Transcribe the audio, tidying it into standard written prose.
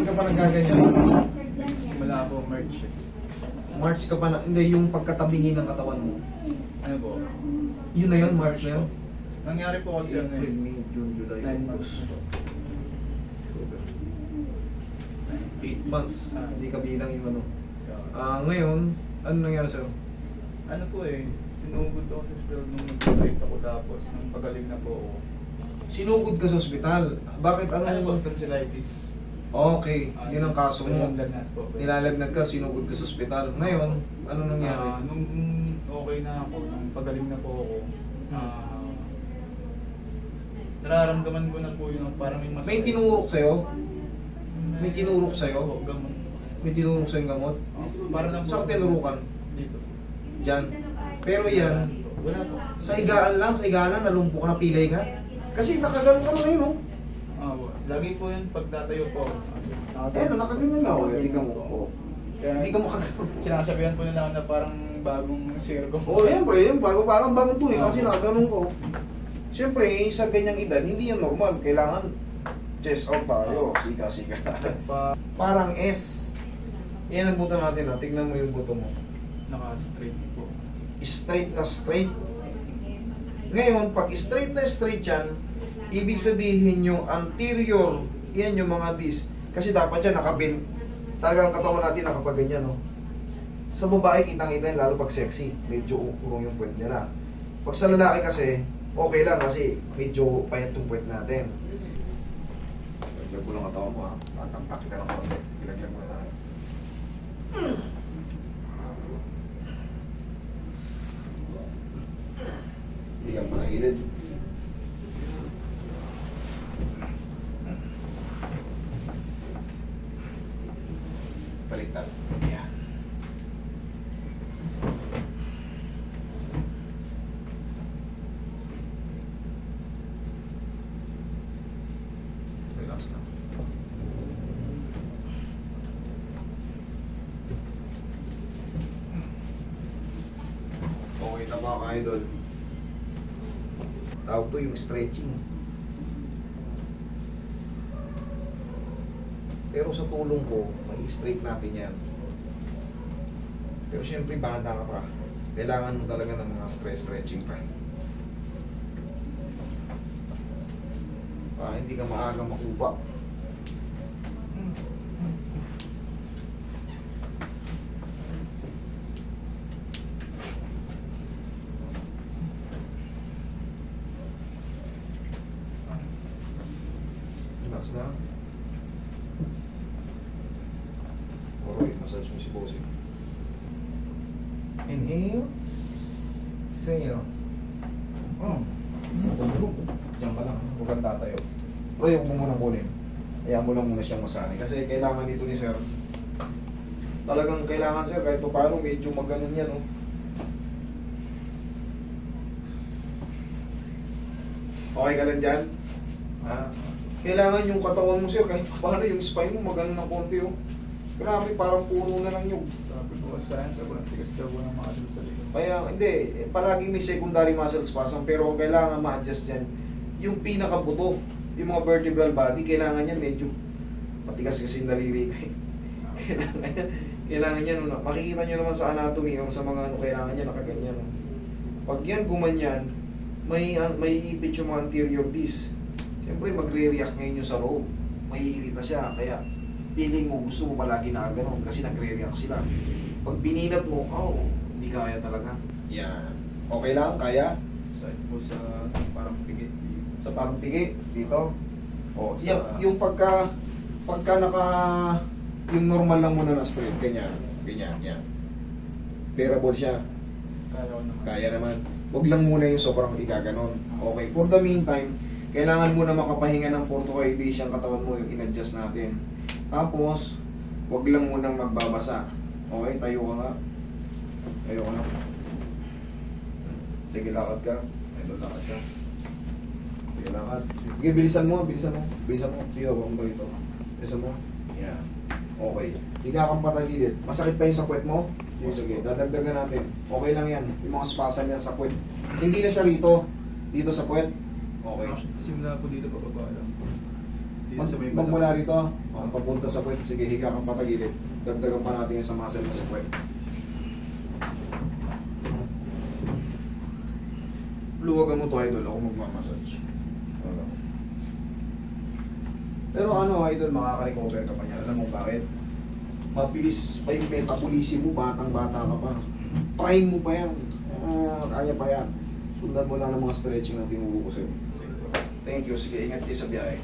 Kailan ka pa nagaganyan? Simula po March. March ka pa na, hindi, yung pagkatabingi ng katawan mo. Ano po? Yun na yun, March na yun. Nangyari po kasi ano April, eh. May, June, July, 9 months August. po. 8 months. Ah. Hindi ka bilang yung ano. Ngayon, ano nangyari sa'yo? Ano po eh, sinugod ako sa hospital nung nag-flight ako tapos nung pagaling na po ako. Sinugod ka sa ospital. Bakit ano? Ano po, tonsillitis. Okay, yun ang kaso mo. Nilagnat po. Nilalagnat ka, sinugod ka sa ospital. Ngayon, ano nangyari? Nung okay na ako, nung pagaling na po ako, nararamdaman ko na po yung parang may masakit. May tinurok sa'yo? May tinurok sa'yo? Po, gamot. May tinurok sa'yo gamot? Para lang po. Saan tinurukan? Dito. Diyan. Pero yan, Wala po. sa higaan lang, nalumpo ka, napilay ka. Kasi nakaganon ka na ngayon, oh. Po. Lagi po yun pagtatayo po. Nakaganyan lang, oh. Tingnan mo, oh. Kaya, Hindi ka makaganon. sinasabihan po nila ako na parang bagong sirgo. Oo, yan, pre. Yan, parang bagong tuloy kasi nakaganon ko. Siyempre, sa ganyang edad, hindi yan normal. Kailangan chest out tayo. Sika-sika. Parang S. Yan ang buto natin, ha. Tignan mo yung buto mo. Naka-straight po. Straight na straight. Ngayon, pag straight na straight yan, ibig sabihin yung anterior, yan yung mga disc. Kasi dapat yan nakabend. Talagang katawan natin nakapaganyan, no? Sa babae, kitang-kita yan, lalo pag sexy. Medyo urong yung puwet nila. Pag sa lalaki kasi, okay lang kasi medyo payat yung puwet natin. Laglag mo lang katawan mo, ha? Tatangtak ka ng konti. Ilaglag mo na tayo. Hindi ka managilid. Baliktad. Yan. Relax na. Okay na mga ka-idol. Tawag to yung stretching. Pero sa tulong ko, mai-straight natin yan. Pero syempre, bata ka pa. Kailangan mo talaga ng mga stretching pa. Para hindi ka maaga makupa. Relax na. Alright, massage mo si Bossing. Inhale. Exhale. Diyan ka lang. Huwag kang tatayo. Pero yung mo muna kunin. Hayaan mo lang muna siyang masanay. Kasi kailangan dito ni Sir. Talagang kailangan, Sir, kahit pa paano medyo maganon yan, oh. Okay ka lang dyan? Ha? Kailangan yung katawan mo, Sir, kahit pa paano yung spine mo maganon ng konti, oh. Grabe, parang puno na lang yung. Sabi ko, science ako ng tigas daw ng mga sa likod. Kaya, hindi. Palagi may secondary muscle spasm, pero kailangan ma-adjust yan. Yung pinakabuto, yung mga vertebral body, kailangan yan medyo matigas kasi yung daliri ko. Kailangan yan, no? Makikita nyo naman sa anatomy o sa mga ano, kailangan yan nakaganyan. No? Pag yan gumanyan, may ipit yung mga anterior disc. Siyempre, magre-react ngayon yung sa row. May irita siya, kaya feeling mo, gusto mo palagi na gano'n kasi nagre-react sila. Pag bininat mo, hindi kaya talaga. Yan. Okay lang, kaya? Side po sa parang pigit dito. Sa parang pigi, dito. O, Sa- yung pagka naka, yung normal lang muna na straight, ganyan, yan. Bearable siya, Kaya ko naman. kaya naman. Huwag lang muna yung sobrang igaganon. Okay, for the meantime, kailangan muna makapahinga ng 4 to 5 days yung katawan mo, yung in-adjust natin. Tapos, huwag lang munang magbabasa. Okay, tayo ka nga. Tayo ka na. Sige, lakad ka. Ito, lakad ka. Sige, lakad. Sige, bilisan mo. Dito, pumunta dito. Bilisan mo. Yan. Okay. Higa kang patagilid. Masakit pa yung sa puwet mo? Sige, dadagdagan natin. Okay lang yan. Yung mga spasm yan sa puwet. Hindi na siya rito. Dito sa puwet. Okay. Simula po dito pa baba lang. Dito sa may Magmula rito. O, papunta sa puwet. Sige, higa kang patagilid. Dagdagan pa natin yan sa muscle mo sa puwet. Luwagan mo to, idol. Ako magmamassage. Wala. Pero ano, idol, makaka-recover ka pa niya. Alam mo bakit? Mabilis pa yung metabolism mo, batang-bata ka pa. Prime mo pa yan. Kaya pa yan. Sundan mo lang ng mga stretching na tinuro ko sa'yo. Sige po. Thank you. Sige, ingat kayo sa biyahe.